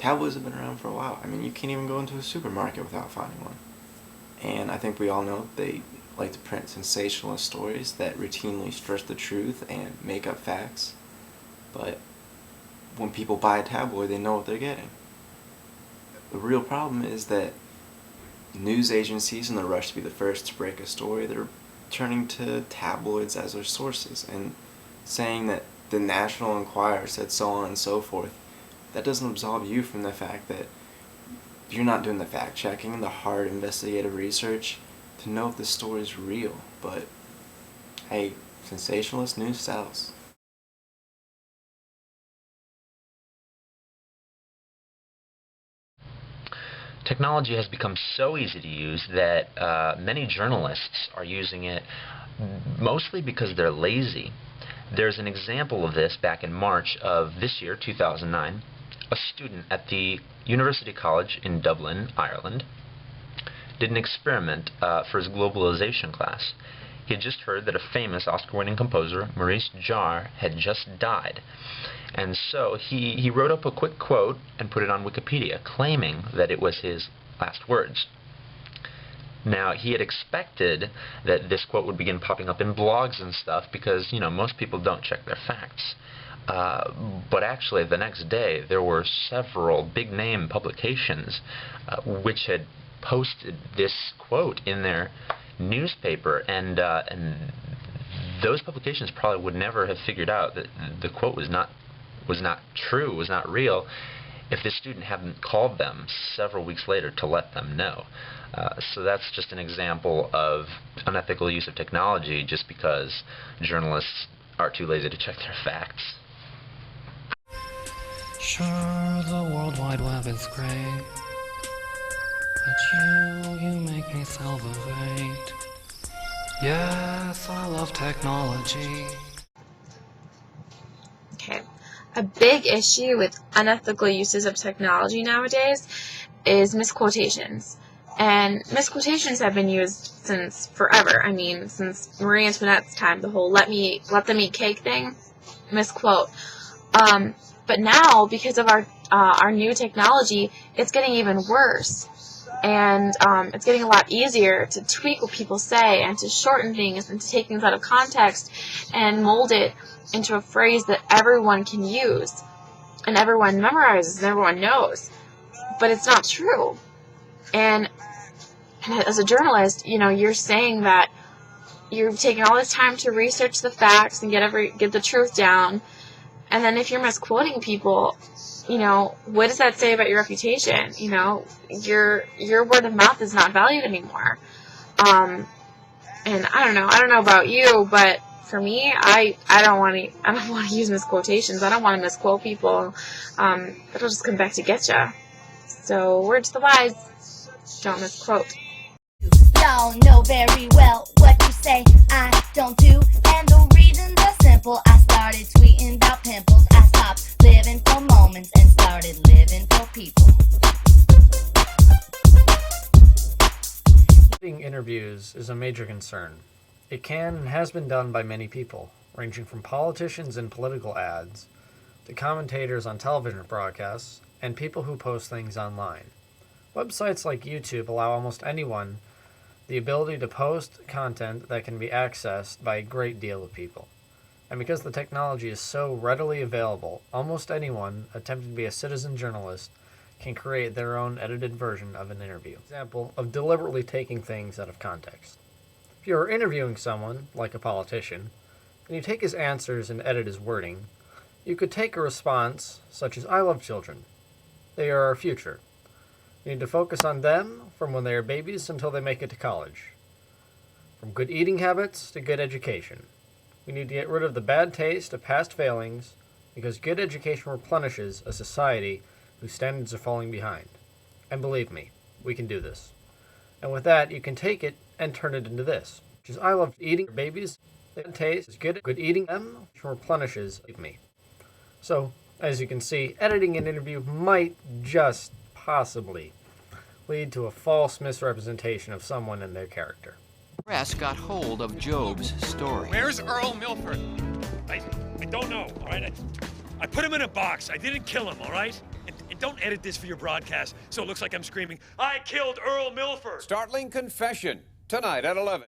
tabloids have been around for a while. I mean, you can't even go into a supermarket without finding one. And I think we all know they like to print sensationalist stories that routinely stretch the truth and make up facts. But when people buy a tabloid, they know what they're getting. The real problem is that news agencies, in the rush to be the first to break a story, they're turning to tabloids as their sources and saying that the National Enquirer said so on and so forth. That doesn't absolve you from the fact that you're not doing the fact-checking and the hard investigative research to know if the story's real. But hey, sensationalist news sells. Technology has become so easy to use that many journalists are using it mostly because they're lazy. There's an example of this back in March of this year, 2009. A student at the University College in Dublin, Ireland, did an experiment for his globalization class. He had just heard that a famous Oscar-winning composer, Maurice Jarre, had just died. And so he wrote up a quick quote and put it on Wikipedia, claiming that it was his last words. Now, he had expected that this quote would begin popping up in blogs and stuff because, you know, most people don't check their facts. But actually, the next day, there were several big-name publications which had posted this quote in their newspaper, and those publications probably would never have figured out that the quote was not true, was not real, if this student hadn't called them several weeks later to let them know. So that's just an example of unethical use of technology just because journalists are too lazy to check their facts. Sure, the World Wide Web is great, but you make me salivate. Yes, I love technology. Okay. A big issue with unethical uses of technology nowadays is misquotations. And misquotations have been used since forever. I mean, since Marie Antoinette's time, the whole let them eat cake thing, misquote. But now, because of our new technology, it's getting even worse. And it's getting a lot easier to tweak what people say and to shorten things and to take things out of context and mold it into a phrase that everyone can use and everyone memorizes and everyone knows. But it's not true. And as a journalist, you know, you're saying that you've taken all this time to research the facts and get the truth down. And then if you're misquoting people, you know, what does that say about your reputation? You know, your word of mouth is not valued anymore. And I don't know about you, but for me, I don't want to use misquotations. I don't want to misquote people. It'll just come back to get ya. So word to the wise, don't misquote. Y'all know very well what you say I don't do, and the reasons are simple. I started tweeting about pimples. I stopped living for moments and started living for people. Interviews is a major concern. It can and has been done by many people, ranging from politicians in political ads to commentators on television broadcasts and people who post things online. Websites like YouTube allow almost anyone the ability to post content that can be accessed by a great deal of people. And because the technology is so readily available, almost anyone attempting to be a citizen journalist can create their own edited version of an interview. Example of deliberately taking things out of context. If you are interviewing someone, like a politician, and you take his answers and edit his wording, you could take a response such as, "I love children. They are our future. You need to focus on them from when they are babies until they make it to college. From good eating habits to good education. We need to get rid of the bad taste of past failings because good education replenishes a society whose standards are falling behind. And believe me, we can do this." And with that, you can take it and turn it into this, which is, "I love eating babies. The taste is good eating them replenishes me." So, as you can see, editing an interview might just possibly lead to a false misrepresentation of someone and their character. Press got hold of Job's story. Where's Earl Milford? I don't know, all right? I put him in a box. I didn't kill him, all right? And And don't edit this for your broadcast so it looks like I'm screaming, I killed Earl Milford! Startling confession, tonight at 11.